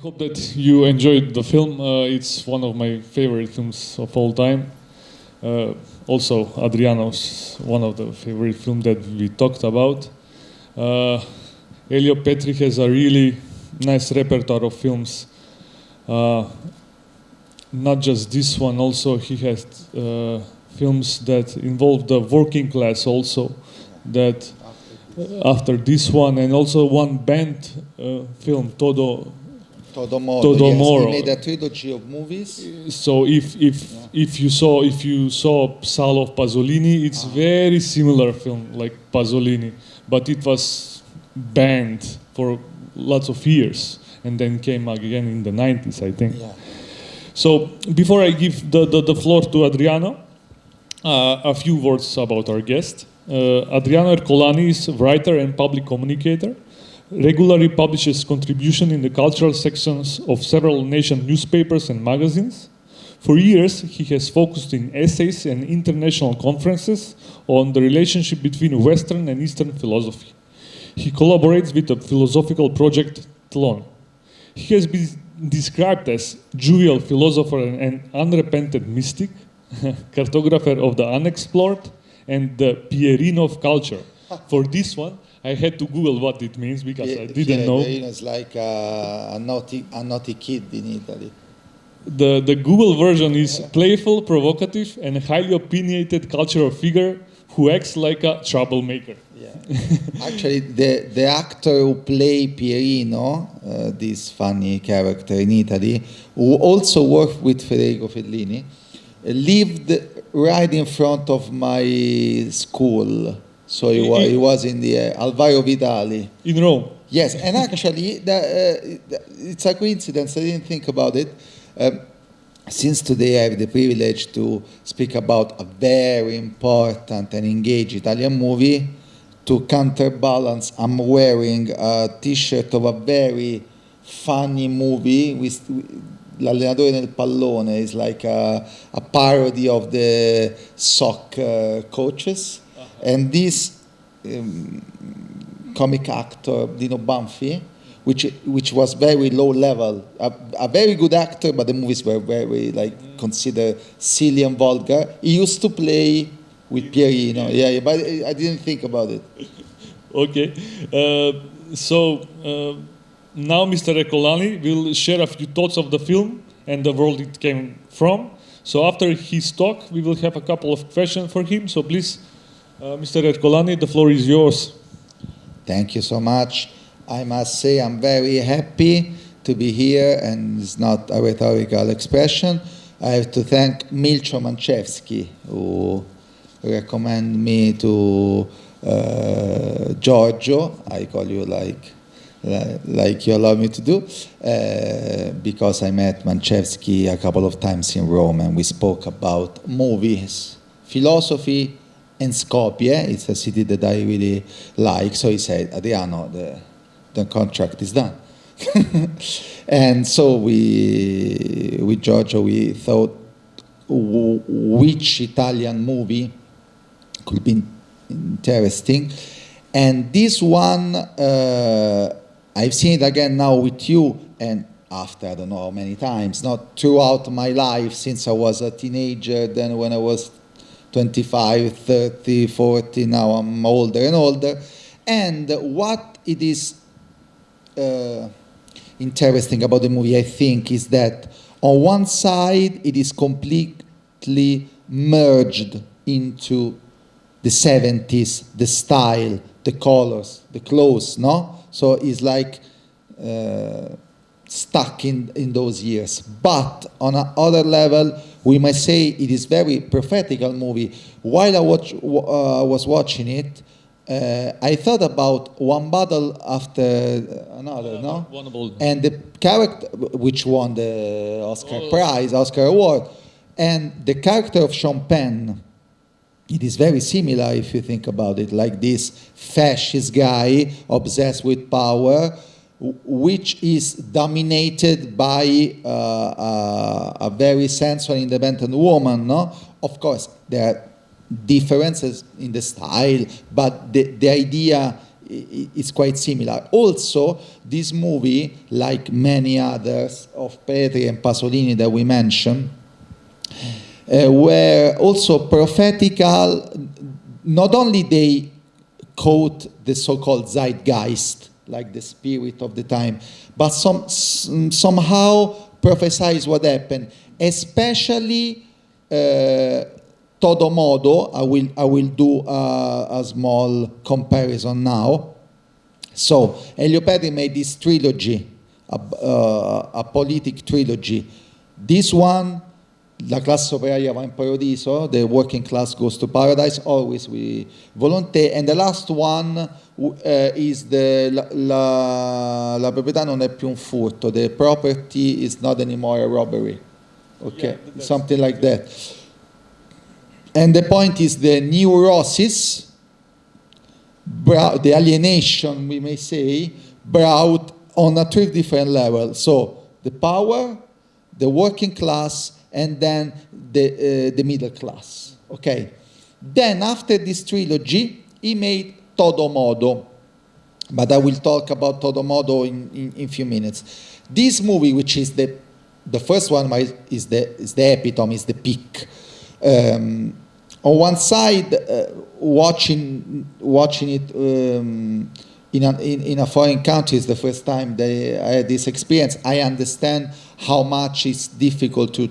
hope that you enjoyed the film. It's one of my favorite films of all time. Also, Adriano's one of the favorite films that we talked about. Elio Petri has a really nice repertoire of films. Not just this one, also he has films that involve the working class also, that after this one, and also one band film, Todo Moro. He made a trilogy of movies. So if you saw Sal of Pasolini, it's very similar film like Pasolini, but it was banned for lots of years and then came again in the 90s, I think. Yeah. So before I give the floor to Adriano, a few words about our guest. Adriano Ercolani is a writer and public communicator. Regularly publishes contribution in the cultural sections of several nation newspapers and magazines. For years, he has focused in essays and international conferences on the relationship between Western and Eastern philosophy. He collaborates with the philosophical project Tlon. He has been described as jovial philosopher and unrepentant mystic, cartographer of the unexplored, and the Pierino of culture. For this one, I had to Google what it means because I didn't know. Pierino is like a naughty kid in Italy. The Google version is playful, provocative, and highly opinionated cultural figure who acts like a troublemaker. Yeah. Actually, the actor who played Pierino, this funny character in Italy, who also worked with Federico Fellini, lived right in front of my school. So he was in the Alvaro Vitali. In Rome? Yes, and actually, it's a coincidence, I didn't think about it. Since today I have the privilege to speak about a very important and engaged Italian movie, to counterbalance, I'm wearing a t-shirt of a very funny movie with L'allenatore nel pallone. Is like a parody of the soccer coaches. And this comic actor, Dino Banfi, which was very low level, a very good actor, but the movies were very considered silly and vulgar. He used to play with Pierino, yeah, but I didn't think about it. Okay, so now Mr. Ercolani will share a few thoughts of the film and the world it came from. So after his talk, we will have a couple of questions for him. So please, Mr. Ercolani, the floor is yours. Thank you so much. I must say I'm very happy to be here, and it's not a rhetorical expression. I have to thank Milcho Manchevski, who recommended me to Giorgio. I call you like you allow me to do, because I met Manchevski a couple of times in Rome, and we spoke about movies, philosophy, and Skopje. It's a city that I really like. So he said, Adriano, the contract is done. And so with Giorgio, we thought which Italian movie could be interesting. And this one, I've seen it again now with you, and after I don't know how many times, not throughout my life since I was a teenager, then when I was 25, 30, 40, now I'm older and older. And what it is interesting about the movie, I think, is that on one side, it is completely merged into the 70s, the style, the colors, the clothes, no? So it's like stuck in those years. But on another level, we might say it is very prophetical movie. While I was watching it, I thought about one battle after another, no? And the character, which won the Oscar Award, and the character of Sean Penn, it is very similar if you think about it, like this fascist guy obsessed with power, which is dominated by a very sensual, independent woman, no? Of course, there are differences in the style, but the idea is quite similar. Also, this movie, like many others of Petri and Pasolini that we mentioned, were also prophetical. Not only they quote the so-called zeitgeist, like the spirit of the time, but somehow prophesize what happened, especially todo modo. I will do a small comparison now. So Elio Petri made this trilogy, a politic trilogy. This one, La classe operaia va in paradiso, the working class goes to paradise, always with volonté. And the last one is la proprietà non è più un furto, the property is not anymore a robbery. Okay, yeah, something like that. And the point is the neurosis, the alienation, we may say, brought on a three different levels. So the power, the working class, and then the middle class. Okay. Then after this trilogy, he made Todo Modo. But I will talk about Todo Modo in a few minutes. This movie, which is the first one, is the epitome, is the peak. On one side, watching it in a foreign country is the first time that I had this experience. I understand how much it's difficult to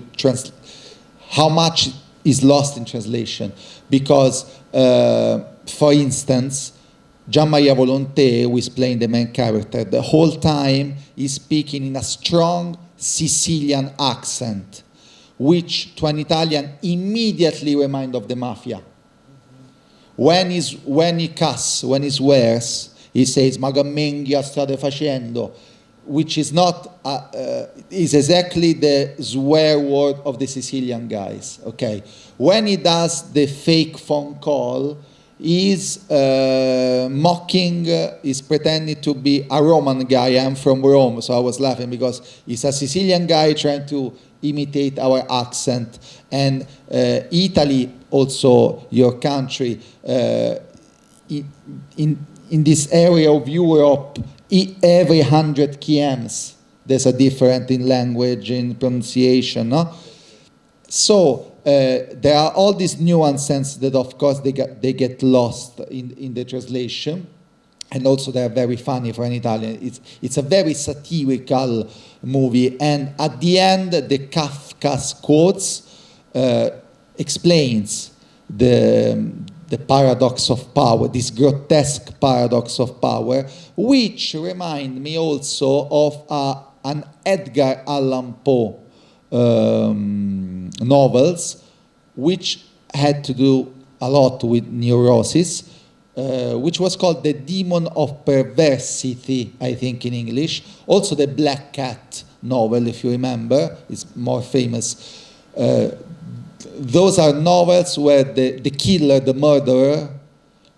how much is lost in translation. Because, for instance, Gian Maria Volonté, who is playing the main character, the whole time is speaking in a strong Sicilian accent, which to an Italian immediately reminds of the mafia. When he swears, he says, "Ma che menghia state facendo?" Which is not, is exactly the swear word of the Sicilian guys, okay? When he does the fake phone call, he's mocking, he's pretending to be a Roman guy. I'm from Rome, so I was laughing because he's a Sicilian guy trying to imitate our accent. And Italy, also your country, in this area of Europe, every 100 kms, there's a difference in language, in pronunciation, no? So there are all these nuances that, of course, they get lost in the translation, and also they are very funny for an Italian. It's a very satirical movie, and at the end, the Kafka's quotes explains the paradox of power, this grotesque paradox of power, which remind me also of an Edgar Allan Poe novels, which had to do a lot with neurosis, which was called The Demon of Perversity, I think in English. Also the Black Cat novel, if you remember, is more famous. Those are novels where the killer, the murderer,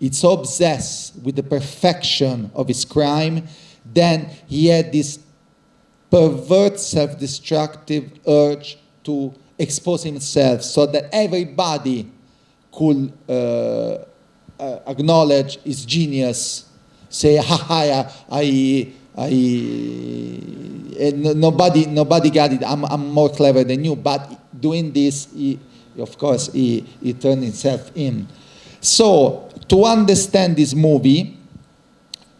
is so obsessed with the perfection of his crime, then he had this pervert, self-destructive urge to expose himself so that everybody could acknowledge his genius, say, nobody got it, I'm more clever than you, but doing this, of course, he turned himself in. So, to understand this movie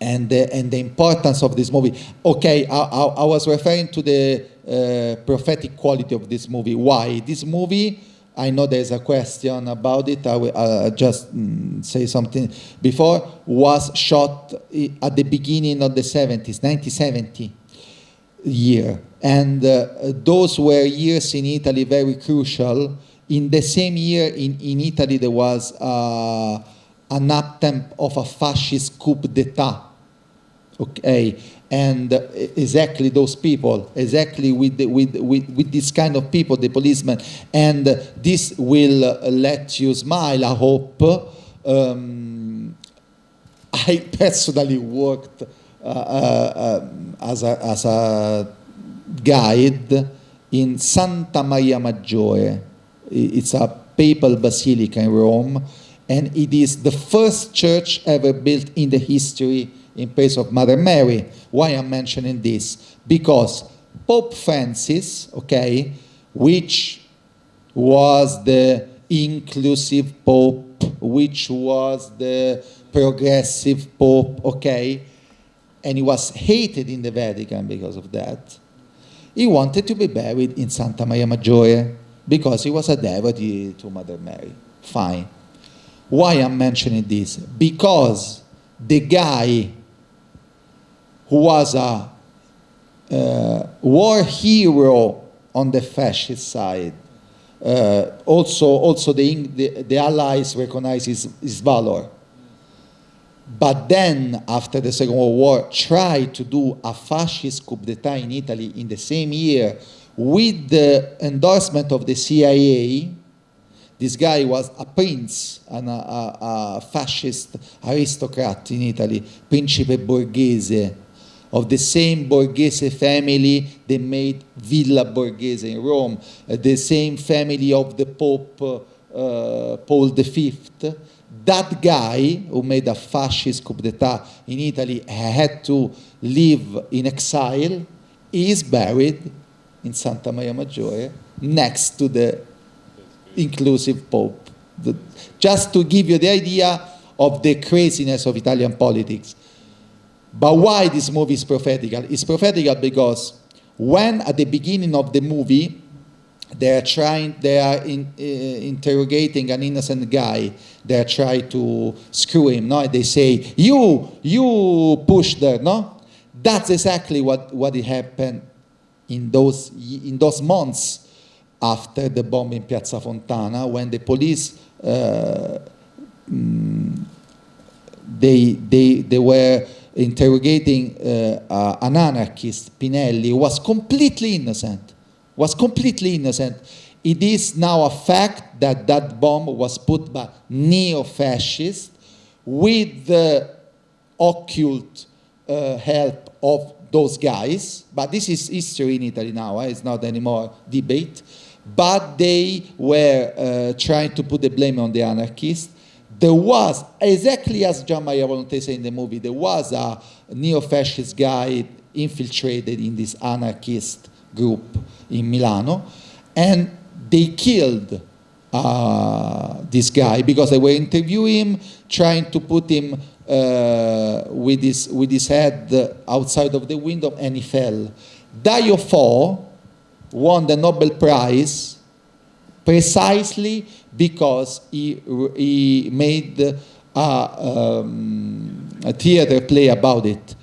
and the importance of this movie, okay, I was referring to the prophetic quality of this movie. Why? This movie, I know there's a question about it, I will just say something before, was shot at the beginning of the 70s, 1970 year. And those were years in Italy very crucial. In the same year, in Italy, there was an attempt of a fascist coup d'etat. Okay, and exactly those people, exactly with this kind of people, the policemen, and this will let you smile, I hope. I personally worked as a guide in Santa Maria Maggiore. It's a papal basilica in Rome, and it is the first church ever built in the history in place of Mother Mary. Why I'm mentioning this? Because Pope Francis, okay, which was the inclusive Pope, which was the progressive Pope, okay, and he was hated in the Vatican because of that. He wanted to be buried in Santa Maria Maggiore because he was a devotee to Mother Mary. Fine. Why I'm mentioning this? Because the guy who was a war hero on the fascist side, also the Allies recognize his valor. But then, after the Second World War, tried to do a fascist coup d'etat in Italy in the same year with the endorsement of the CIA. This guy was a prince, a fascist aristocrat in Italy, Principe Borghese, of the same Borghese family that made Villa Borghese in Rome, the same family of the Pope Paul V. That guy who made a fascist coup d'etat in Italy had to live in exile. He is buried in Santa Maria Maggiore next to the inclusive Pope. Just to give you the idea of the craziness of Italian politics. But why this movie is prophetical? It's prophetical because when at the beginning of the movie they are interrogating an innocent guy. They are trying to screw him. No, they say, "You pushed her." No, that's exactly what happened in those months after the bomb in Piazza Fontana, when the police they were interrogating an anarchist, Pinelli, who was completely innocent. It is now a fact that bomb was put by neo-fascists with the occult help of those guys. But this is history in Italy now. It's not anymore debate. But they were trying to put the blame on the anarchists. There was, exactly as Gian Maria Volonté said in the movie, there was a neo-fascist guy infiltrated in this anarchist group in Milano, and they killed this guy because they were interviewing him, trying to put him with his head outside of the window, and he fell. Dio Fo won the Nobel Prize precisely because he made a theater play about it.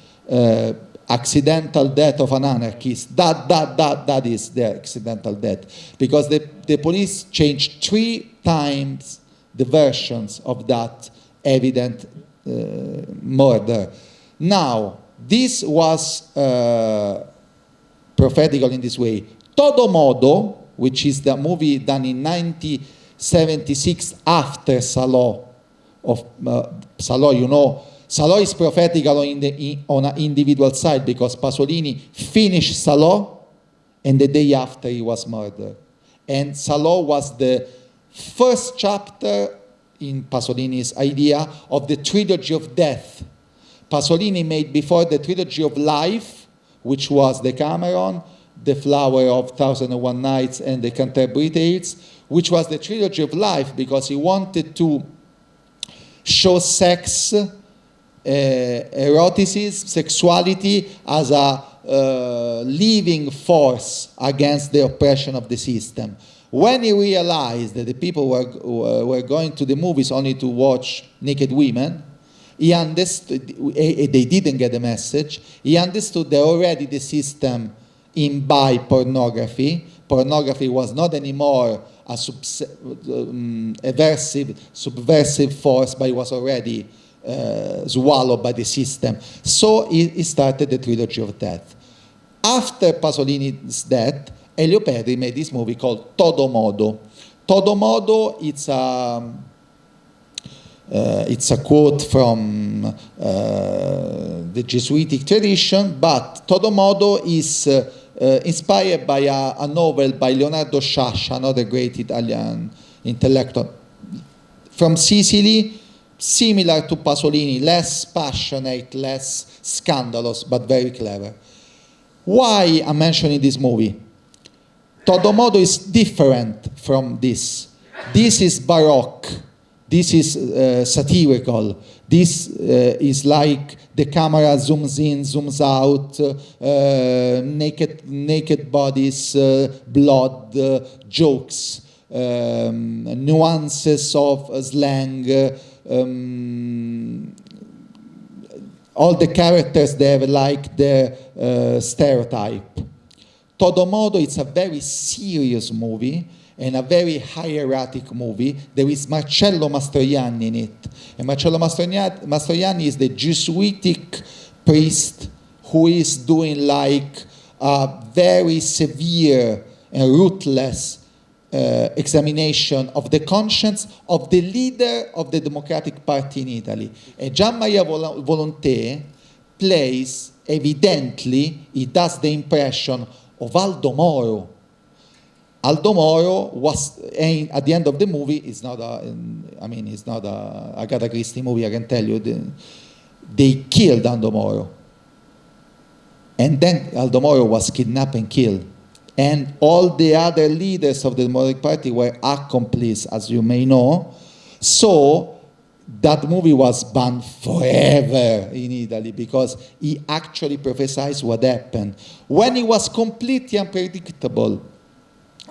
Accidental death of an anarchist. That is the accidental death. Because the police changed 3 times the versions of that evident murder. Now, this was prophetical in this way. Todo Modo, which is the movie done in 1976 after Salò. Salò, you know, Salò is prophetical on an individual side because Pasolini finished Salò and the day after he was murdered. And Salò was the first chapter in Pasolini's idea of the trilogy of death. Pasolini made before the trilogy of life, which was Decameron, The Flower of 1001 Nights, and the Canterbury Tales, which was the trilogy of life because he wanted to show sex, eroticism, sexuality as a living force against the oppression of the system. When he realized that the people were going to the movies only to watch naked women, he understood, they didn't get the message, he understood that already the system imbibed pornography. Pornography was not anymore a subversive force, but it was already swallowed by the system. So he started the trilogy of death. After Pasolini's death, Elio Petri made this movie called Todo Modo. Todo Modo, it's a quote from the Jesuitic tradition, but Todo Modo is inspired by a novel by Leonardo Sciascia, another great Italian intellectual from Sicily, similar to Pasolini, less passionate, less scandalous, but very clever. Why I'm mentioning this movie? Todo modo is different from this. This is Baroque. This is satirical. This is like the camera zooms in, zooms out, naked bodies, blood, jokes, nuances of slang. All the characters, they have like their stereotype. Todo modo, it's a very serious movie and a very hieratic movie. There is Marcello Mastroianni in it. And Marcello Mastroianni is the Jesuitic priest who is doing like a very severe and ruthless examination of the conscience of the leader of the Democratic Party in Italy. And Gian Maria Volonté plays, evidently, he does the impression of Aldo Moro. Aldo Moro was, at the end of the movie, it's not a Agatha Christie movie, I can tell you. They killed Aldo Moro. And then Aldo Moro was kidnapped and killed. And all the other leaders of the Democratic Party were accomplices, as you may know. So that movie was banned forever in Italy because he actually prophesied what happened. When it was completely unpredictable,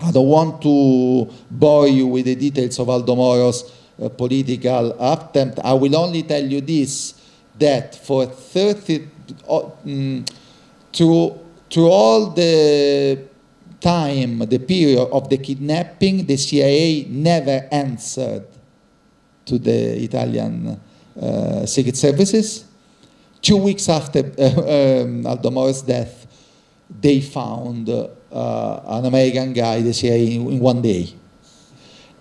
I don't want to bore you with the details of Aldo Moro's political attempt. I will only tell you this, that for 30, through all the time, the period of the kidnapping, the CIA never answered to the Italian secret services. 2 weeks after Aldo Moro's death, they found an American guy, the CIA, in 1 day.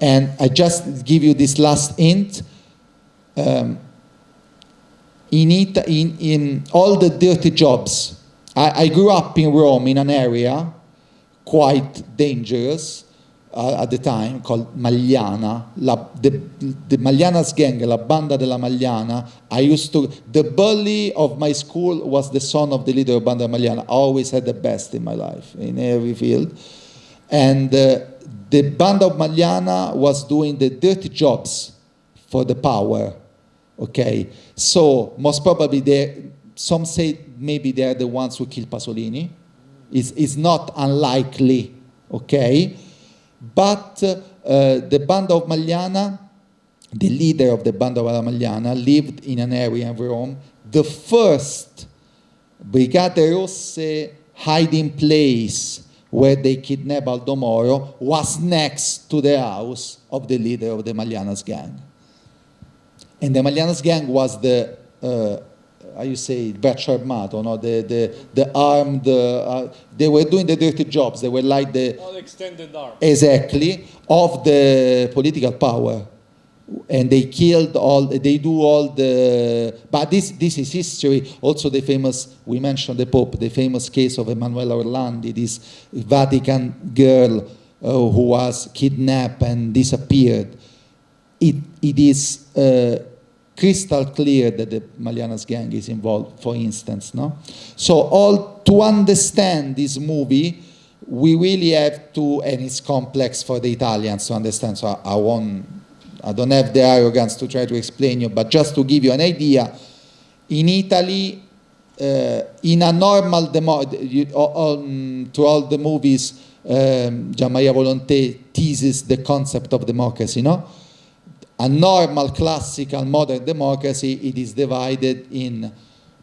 And I just give you this last hint. In all the dirty jobs, I grew up in Rome in an area quite dangerous at the time, called Magliana. The Magliana's gang, La Banda della Magliana. The bully of my school was the son of the leader of Banda Magliana. I always had the best in my life, in every field. And the Banda of Magliana was doing the dirty jobs for the power. Okay, so most probably some say maybe they're the ones who killed Pasolini. It's not unlikely, okay? But the Banda of Magliana, the leader of the Banda of Magliana, lived in an area in Rome. The first Brigate Rosse hiding place where they kidnapped Aldo Moro was next to the house of the leader of the Magliana's gang. And the Magliana's gang was the, how you say, braccio armato, no? The armed, they were doing the dirty jobs. They were like the extended arm. Exactly, of the political power. And they killed they do all the, but this is history. Also the famous, we mentioned the Pope, the famous case of Emanuela Orlandi, this Vatican girl who was kidnapped and disappeared. It is crystal clear that the Magliana's gang is involved, for instance, no? So to understand this movie, we really have to, and it's complex for the Italians to understand, so I don't have the arrogance to try to explain you, but just to give you an idea, in Italy, in a normal to all the movies, Gian Maria Volonté teases the concept of democracy, no? A normal, classical, modern democracy, it is divided in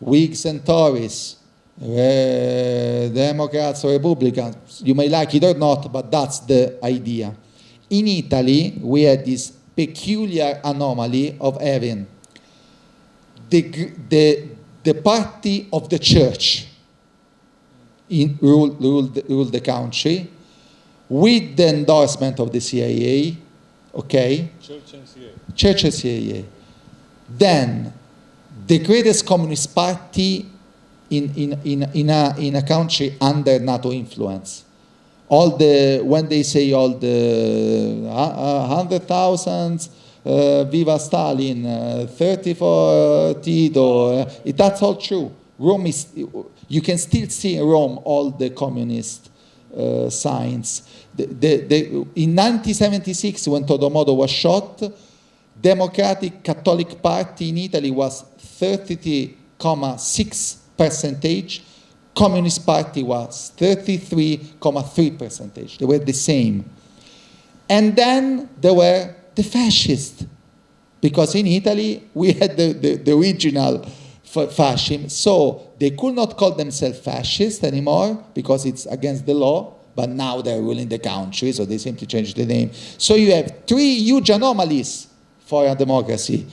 Whigs and Tories, Democrats or Republicans. You may like it or not, but that's the idea. In Italy, we had this peculiar anomaly of having the party of the church rule the country with the endorsement of the CIA. Okay? Church and CIA. Then, the greatest communist party in a country under NATO influence. when they say all the 100,000, Viva Stalin, 30 for Tito, that's all true. Rome is, you can still see in Rome all the communist signs. In 1976, when Todomodo was shot, Democratic Catholic Party in Italy was 33.6%. Communist Party was 33.3%. They were the same. And then there were the fascists, because in Italy we had the original fascism. So they could not call themselves fascists anymore because it's against the law, but now they're ruling the country, so they simply changed the name. So you have three huge anomalies for a democracy.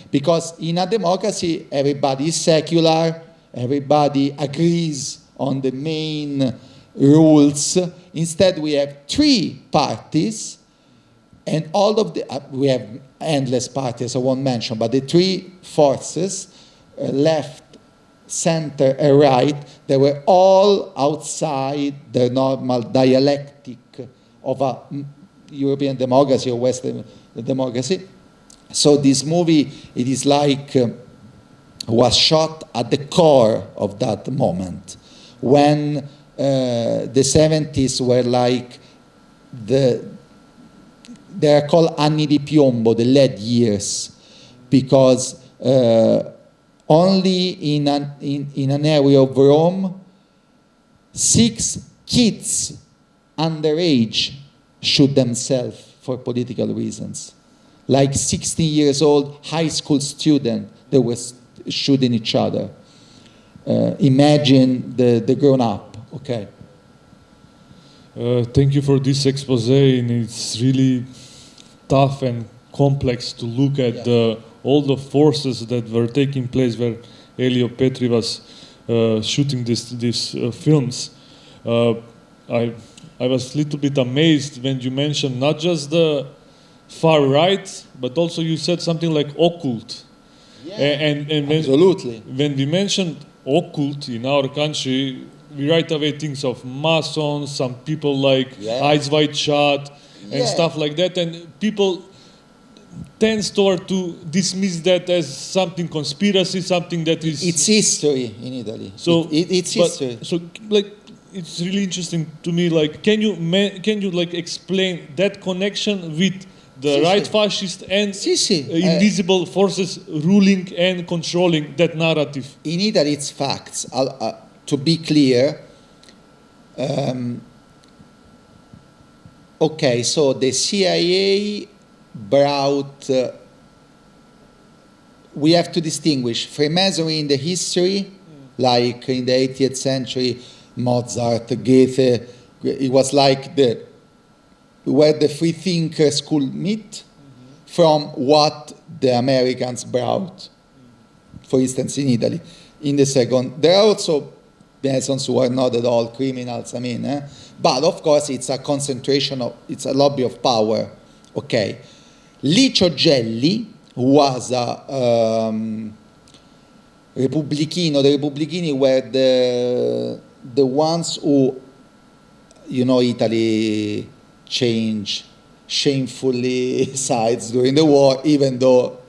Because in a democracy, everybody is secular, everybody agrees on the main rules. Instead, we have three parties, and all of we have endless parties, I won't mention, but the three forces, left, center, and right, they were all outside the normal dialectic of a European democracy or Western democracy. So this movie, it is like, was shot at the core of that moment, when the 70s were like they are called anni di piombo, the lead years, because only in an area of Rome, 6 kids underage shoot themselves for political reasons. Like 16 years old high school student, they were shooting each other. Imagine the grown up, okay? Thank you for this expose, and it's really tough and complex to look at all the forces that were taking place where Elio Petri was shooting these films. I was a little bit amazed when you mentioned not just the far right, but also you said something like occult. Yeah, and absolutely. When we mentioned occult in our country, we right away think of Masons, some people like Eyes Wide Shut, and stuff like that, and people tends toward to dismiss that as something conspiracy, something that is... It's history in Italy. So it's history. So like, it's really interesting to me. Like, can you like explain that connection with the right fascist and invisible forces ruling and controlling that narrative? In Italy, it's facts. To be clear, okay, so the CIA brought, we have to distinguish Freemasonry in the history, like in the 18th century, Mozart, Goethe, it was like where the free thinkers could meet, from what the Americans brought, for instance, in Italy. In the second, there are also Masons who are not at all criminals, but of course it's a concentration it's a lobby of power, okay. Licio Gelli, who was a Repubblichino, the Repubblichini were the ones who, Italy changed shamefully sides during the war, even though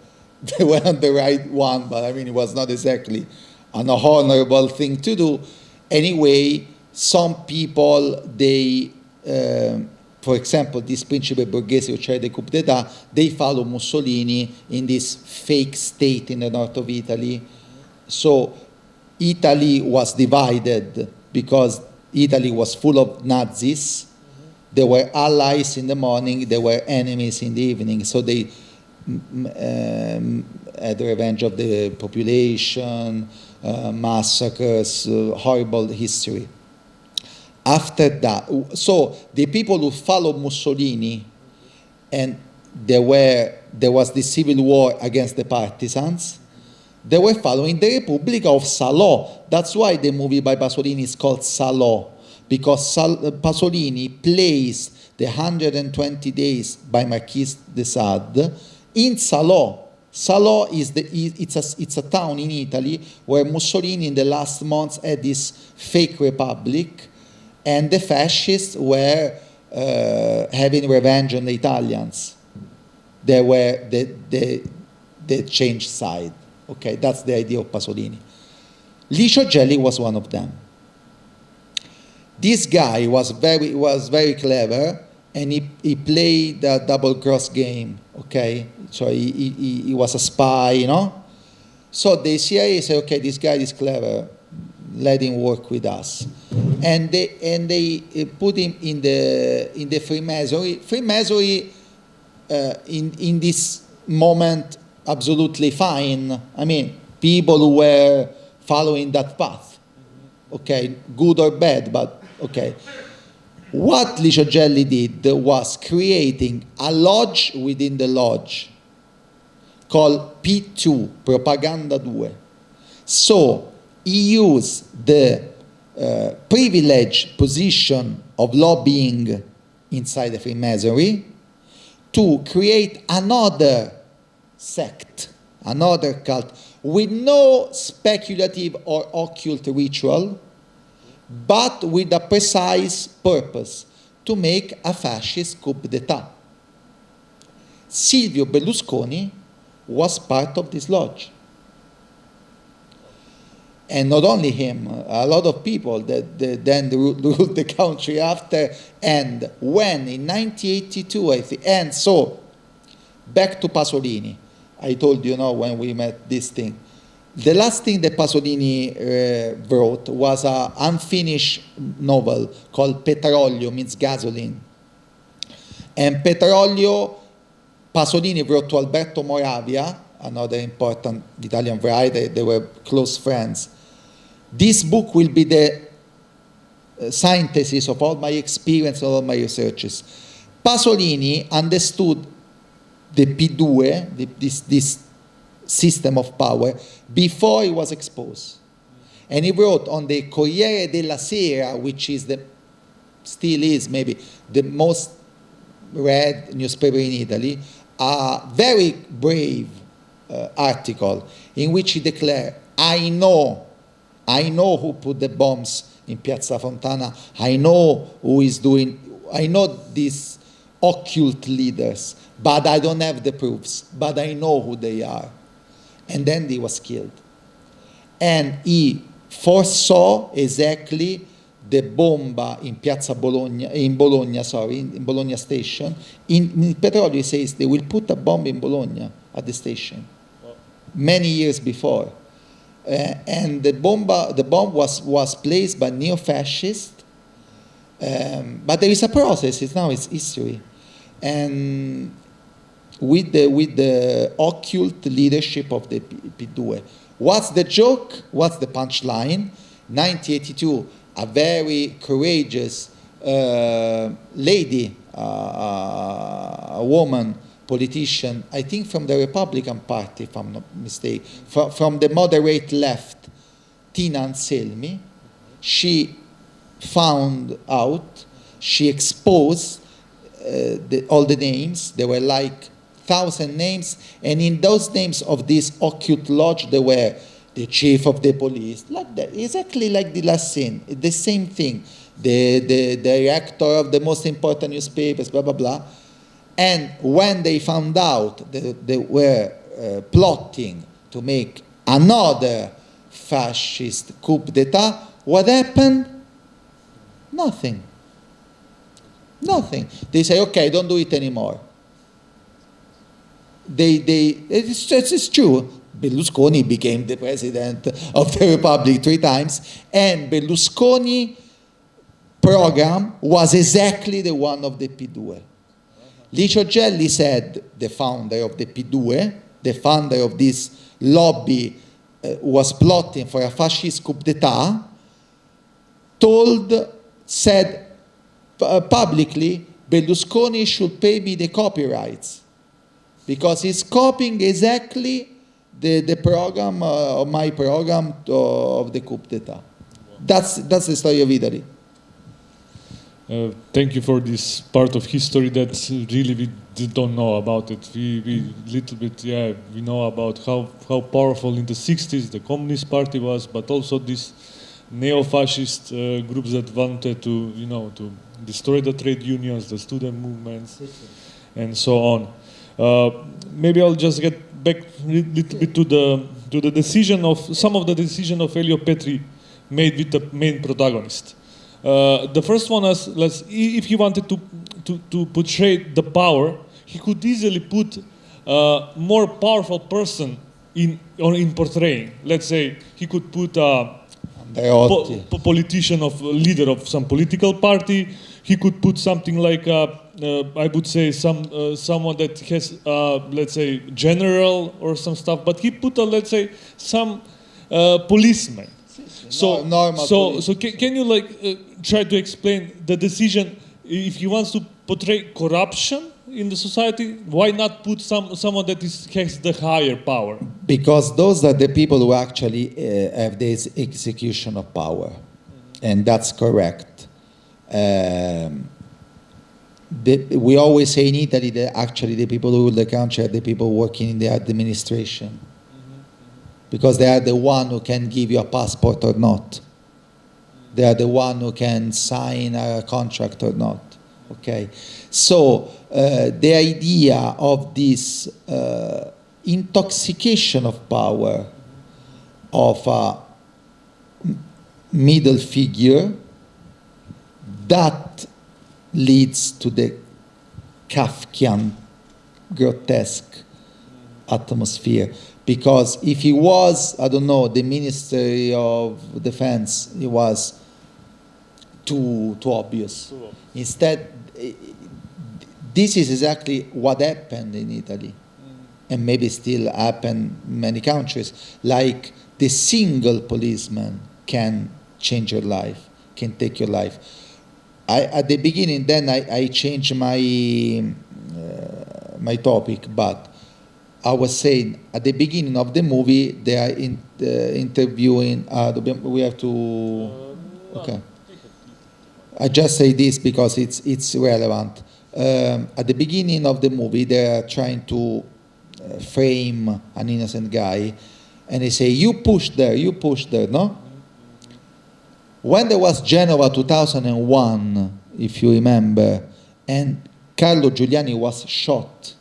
they were on the right one, but it was not exactly an honorable thing to do. Anyway, some people, they, for example, this Principe Borghese, which had the coup d'etat, they follow Mussolini in this fake state in the north of Italy. So Italy was divided because Italy was full of Nazis. They were allies in the morning, they were enemies in the evening. So they had revenge of the population, massacres, horrible history. After that, so the people who followed Mussolini, and there was the civil war against the partisans, they were following the Repubblica of Salò. That's why the movie by Pasolini is called Salò, because Pasolini placed the 120 Days by Marquis de Sade in Salò. Salò it's a town in Italy where Mussolini in the last months had this fake republic, and the fascists were having revenge on the Italians. They were the changed side. Okay, that's the idea of Pasolini. Licio Gelli was one of them. This guy was very clever, and he played a double cross game. Okay, so he was a spy, you know. So the CIA said, okay, this guy is clever, let him work with us, and they put him in the Freemasonry. Freemasonry in this moment absolutely fine. I mean, people who were following that path. Okay, good or bad, but okay. What Licio Gelli did was creating a lodge within the lodge called P2, Propaganda 2. So he used the privileged position of lobbying inside the Freemasonry to create another sect, another cult, with no speculative or occult ritual, but with a precise purpose, to make a fascist coup d'etat. Silvio Berlusconi was part of this lodge. And not only him, a lot of people that then ruled the country after. And when in 1982, I think, and so back to Pasolini. I told you, when we met this thing. The last thing that Pasolini wrote was an unfinished novel called Petrolio, means gasoline. And Petrolio, Pasolini wrote to Alberto Moravia, another important Italian writer. They were close friends. This book will be the synthesis of all my experience and all my researches. Pasolini understood the P2, this system of power, before he was exposed. And he wrote on the Corriere della Sera, which is still is maybe the most read newspaper in Italy, a very brave article in which he declared, I know who put the bombs in Piazza Fontana, I know these occult leaders, but I don't have the proofs, but I know who they are. And then he was killed. And he foresaw exactly the bomba in Bologna station. In Petrolio, he says they will put a bomb in Bologna at the station. Wow. Many years before. And the bomb was placed by neo-fascists. But there is a process, it's history. And with the occult leadership of the P2. What's the joke? What's the punchline? 1982, a very courageous lady, a woman, politician, I think from the Republican Party, if I'm not mistaken, from the moderate left, Tina Anselmi, she found out, she exposed all the names. There were like 1,000 names, and in those names of this occult lodge, there were the chief of the police, like that, exactly like the last scene, the same thing, the director of the most important newspapers, blah, blah, blah. And when they found out that they were plotting to make another fascist coup d'etat, what happened? Nothing. They say, okay, don't do it anymore. It's true. Berlusconi became the president of the Republic 3 times, and Berlusconi program was exactly the one of the P2. Licio Gelli said, the founder of the P2, the founder of this lobby was plotting for a fascist coup d'etat, said publicly, Berlusconi should pay me the copyrights, because he's copying exactly the program, my program of the coup d'etat. That's the story of Italy. Thank you for this part of history that really we don't know about it. We little bit, we know about how powerful in the 60s the Communist Party was, but also this neo-fascist groups that wanted to, to destroy the trade unions, the student movements, and so on. Maybe I'll just get back a little bit to the decision of some of the decision of Elio Petri made with the main protagonist. The first one is, if he wanted to portray the power, he could easily put a more powerful person in portraying. Let's say he could put a politician leader of some political party. He could put something like I would say someone that has let's say general or some stuff. But he put let's say some policeman. So can you try to explain the decision if he wants to portray corruption in the society? Why not put someone that has the higher power? Because those are the people who actually have this execution of power, and that's correct. We always say in Italy that actually the people who rule the country are the people working in the administration, because they are the one who can give you a passport or not. They are the one who can sign a contract or not. Okay, so the idea of this intoxication of power of a middle figure, that leads to the Kafkian grotesque atmosphere. Because if he was, I don't know, the Ministry of Defense, he was too obvious. Instead, this is exactly what happened in Italy, and maybe still happen in many countries. Like the single policeman can change your life, can take your life. At the beginning, then I changed my topic, but I was saying at the beginning of the movie they are interviewing. We have to. Okay. I just say this because it's relevant. At the beginning of the movie, they are trying to frame an innocent guy, and they say, "You push there, no?" When there was Genova 2001, if you remember, and Carlo Giuliani was shot.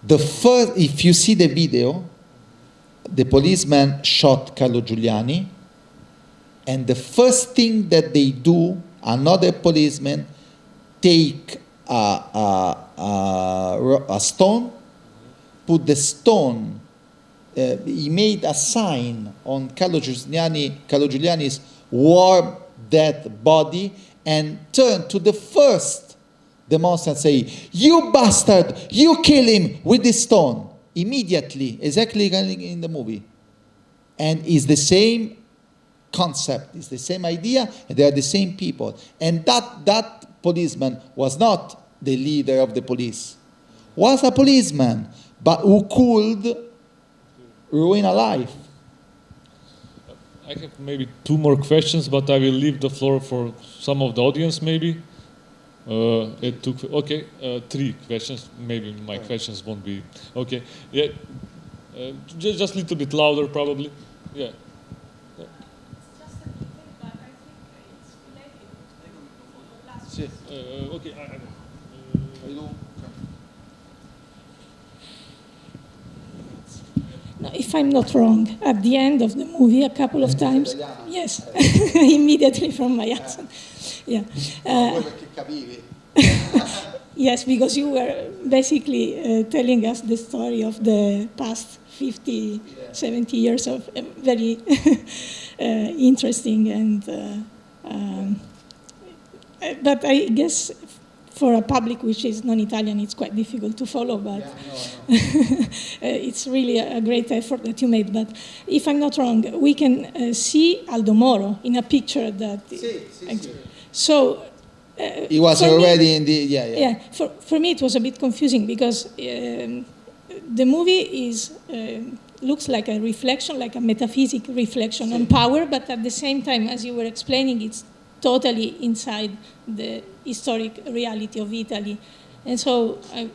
If you see the video, the policeman shot Carlo Giuliani, and the first thing that they do, another policeman take a stone, put the stone. He made a sign on Carlo Giuliani's warm, dead body, and turned to the first demonstrant, say, "You bastard! You kill him with this stone!" Immediately, exactly in the movie. And it's the same concept, it's the same idea, and they are the same people. And that policeman was not the leader of the police, was a policeman, but who could ruin a life. I have maybe two more questions, but I will leave the floor for some of the audience maybe. Three questions. Maybe my questions won't be okay. Yeah, just a little bit louder, probably. Yeah. It's just a detail, but I think it's related. Okay. No, if I'm not wrong, at the end of the movie, a couple of times, yes, immediately from my accent, yeah. Yes, because you were basically telling us the story of the past 50, 70 years of very interesting and, but I guess for a public which is non-Italian, it's quite difficult to follow, but it's really a great effort that you made. But if I'm not wrong, we can see Aldo Moro in a picture that... So... he was already in the... Yeah, for me it was a bit confusing because the movie looks like a reflection, like a metaphysic reflection on power, but at the same time, as you were explaining, it's totally inside the historic reality of Italy. And so I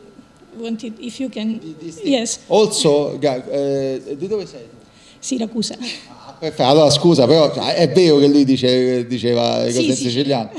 wanted, if you can... Yes. Also, di dove sei? Siracusa. Perfetto, allora scusa, però è vero che lui diceva le cose in siciliano.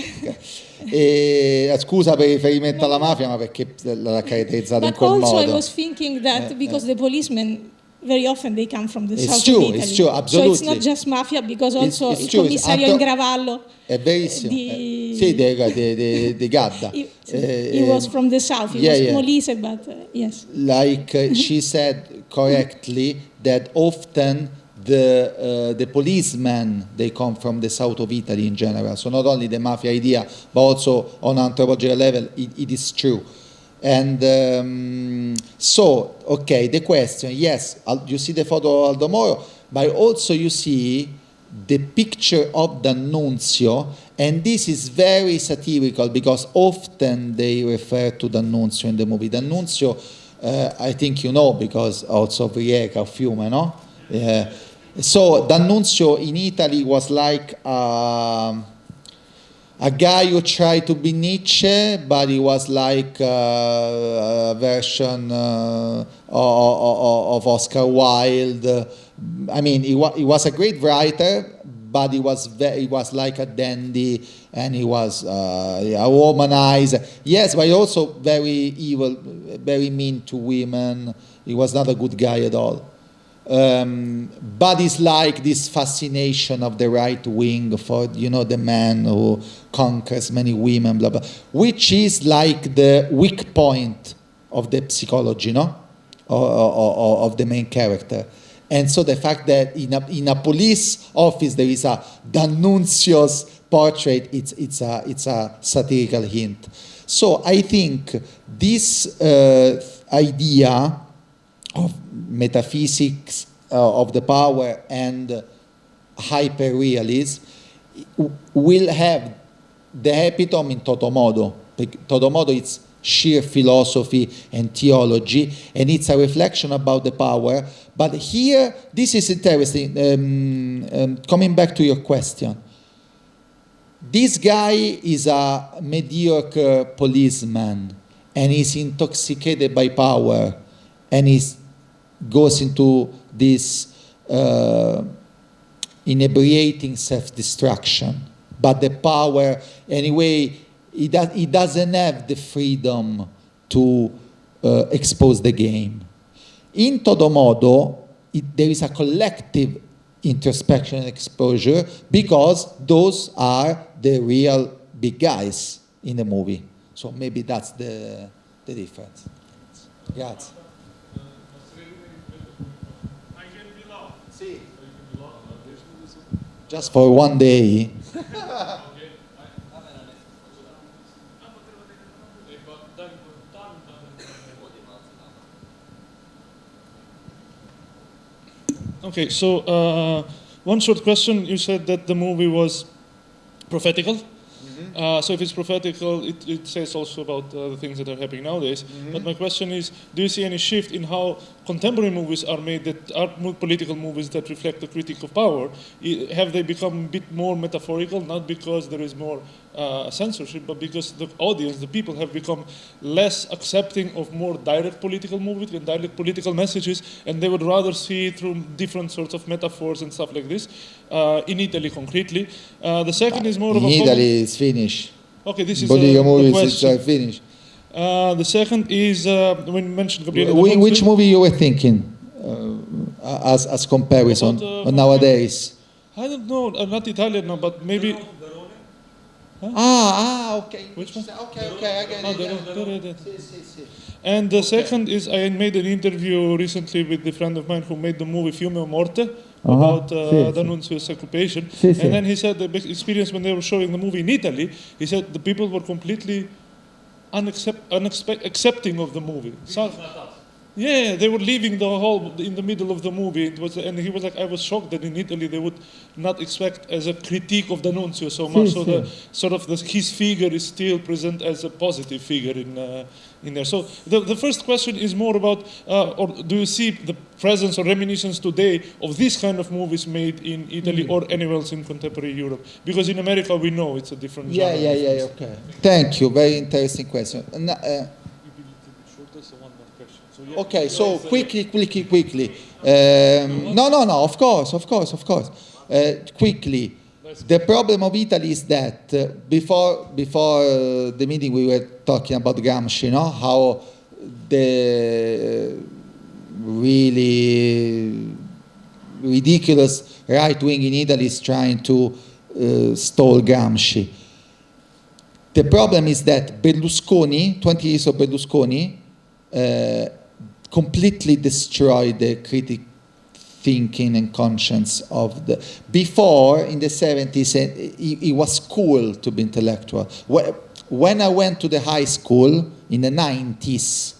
Okay. Scusa per il riferimento alla mafia, ma perché l'ha caratterizzato in quel modo. But also I was thinking that because the policemen very often they come from the south true, of Italy. It's true, absolutely. So it's not just mafia, because also il true, commissario in Gravallo. È verissimo. Sì, di Gadda. He was from the south. He was Molise, but yes. Like she said correctly, that often the policemen, they come from the south of Italy in general. So not only the mafia idea, but also on anthropological level, it is true. And so, okay, the question, yes, you see the photo of Aldo Moro, but also you see the picture of D'Annunzio, and this is very satirical because often they refer to D'Annunzio in the movie. D'Annunzio, I think you know, because also of Rieca, Fiume, no? So D'Annunzio in Italy was like a guy who tried to be Nietzsche, but he was like a version of Oscar Wilde. I mean, he was a great writer, but he was like a dandy, and he was a womanizer. Yes, but also very evil, very mean to women. He was not a good guy at all. But it's like this fascination of the right wing for, the man who conquers many women, blah, blah, which is like the weak point of the psychology, no? Of the main character. And so the fact that in a police office there is a D'Annunzio's portrait, it's a satirical hint. So I think this idea of metaphysics of the power and hyperrealism will have the epitome in Totomodo. Totomodo is sheer philosophy and theology, and it's a reflection about the power. But here, this is interesting. Coming back to your question, this guy is a mediocre policeman, and he's intoxicated by power, and he goes into this inebriating self-destruction. But the power, anyway, he doesn't have the freedom to expose the game. In Todomodo, there is a collective introspection and exposure because those are the real big guys in the movie. So maybe that's the difference. Grazie. Just for one day. Okay, so one short question. You said that the movie was prophetical. So if it's prophetical, it says also about the things that are happening nowadays. But my question is, do you see any shift in how contemporary movies are made, that are political movies that reflect the critique of power? Have they become a bit more metaphorical, not because there is more censorship, but because the audience, the people, have become less accepting of more direct political movies and direct political messages, and they would rather see it through different sorts of metaphors and stuff like this, in Italy concretely. The second is more of a... In Italy, it's finished. Okay, this is political movies, question. it's finished. The second is, when you mentioned Gabriele... Which movie you were thinking as comparison nowadays? I don't know, not Italian, no, but maybe... Okay. Which one? Okay, I get it. And the second is, I made an interview recently with a friend of mine who made the movie Fiume o Morte about D'Annunzio's occupation. And then he said the experience when they were showing the movie in Italy, he said the people were completely accepting of the movie. Yeah, they were leaving the hall in the middle of the movie. And he was like, I was shocked that in Italy they would not expect as a critique of D'Annunzio so much. So his figure is still present as a positive figure in there. So the first question is more about, or do you see the presence or reminiscence today of these kind of movies made in Italy or anywhere else in contemporary Europe? Because in America we know it's a different genre. Yeah, okay. Thank you, very interesting question. Okay, so quickly. No, of course. quickly. The problem of Italy is that before the meeting we were talking about Gramsci, how the really ridiculous right wing in Italy is trying to stall Gramsci. The problem is that Berlusconi, 20 years of Berlusconi, completely destroyed the critical thinking and conscience of the... Before, in the 70s, it was cool to be intellectual. When I went to the high school in the 90s,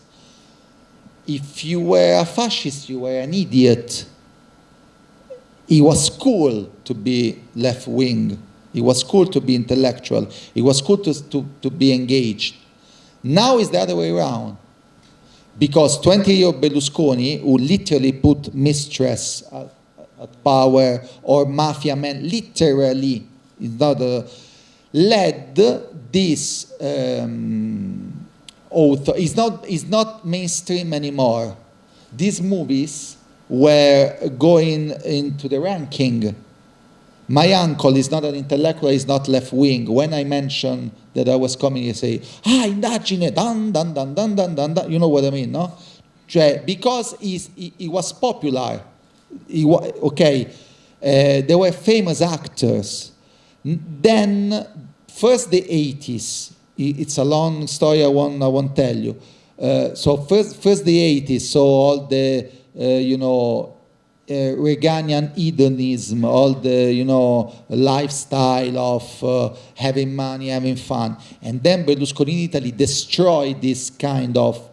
if you were a fascist, you were an idiot. It was cool to be left-wing. It was cool to be intellectual. It was cool to be engaged. Now it's the other way around. Because 20 years of Berlusconi, who literally put mistress at power, or mafia men, literally, led this author. It's not mainstream anymore. These movies were going into the ranking. My uncle is not an intellectual, he's not left-wing. When I mentioned that I was coming, he say, indagine, dan, dan, dan, dan, dan, dan, dan. You know what I mean, no? Because he was popular. There were famous actors. Then, first the 80s. It's a long story, I won't tell you. So first the 80s, so all the, Reaganian hedonism, all the, lifestyle of having money, having fun. And then Berlusconi in Italy destroyed this kind of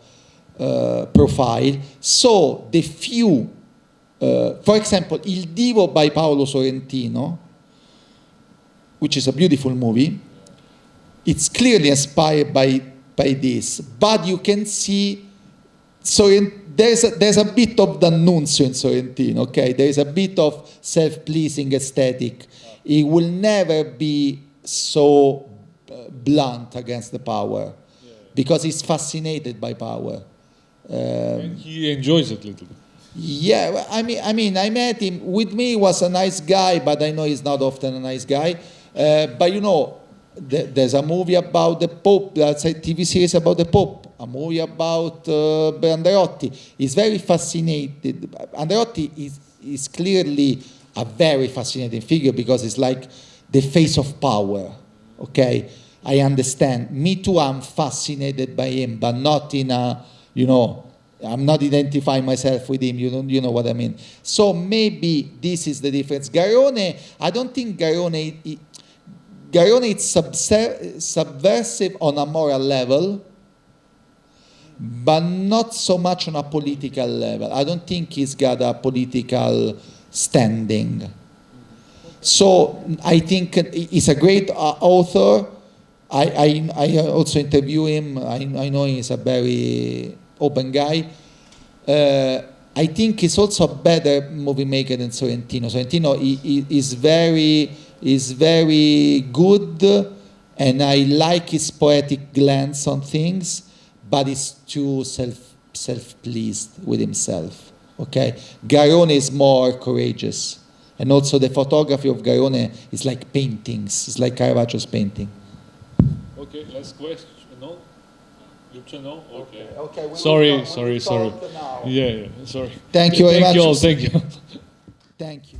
profile. So the few, for example, Il Divo by Paolo Sorrentino, which is a beautiful movie, it's clearly inspired by this. But you can see there's a bit of D'Annunzio in Sorrentino, okay? There is a bit of self-pleasing aesthetic. He will never be so blunt against the power because he's fascinated by power. And he enjoys it a little bit. Yeah, well, I mean, I met him. With me, he was a nice guy, but I know he's not often a nice guy. But there's a movie about the Pope. That's a TV series about the Pope. A movie about Andreotti. He's very fascinated. Andreotti is clearly a very fascinating figure because it's like the face of power. Okay, I understand. Me too. I'm fascinated by him, but not in a I'm not identifying myself with him. You know what I mean. So maybe this is the difference. Garrone. I don't think Garrone is subversive on a moral level, but not so much on a political level. I don't think he's got a political standing. So I think he's a great author. I also interview him. I know he's a very open guy. I think he's also a better movie maker than Sorrentino. Sorrentino is very good, and I like his poetic glance on things, but he's too self-pleased with himself. Okay, Garrone is more courageous, and also the photography of Garrone is like paintings. It's like Caravaggio's painting. Okay, last question. No, no. Okay. Sorry. Yeah. Sorry. Thank you very much. Thank you all. Thank you.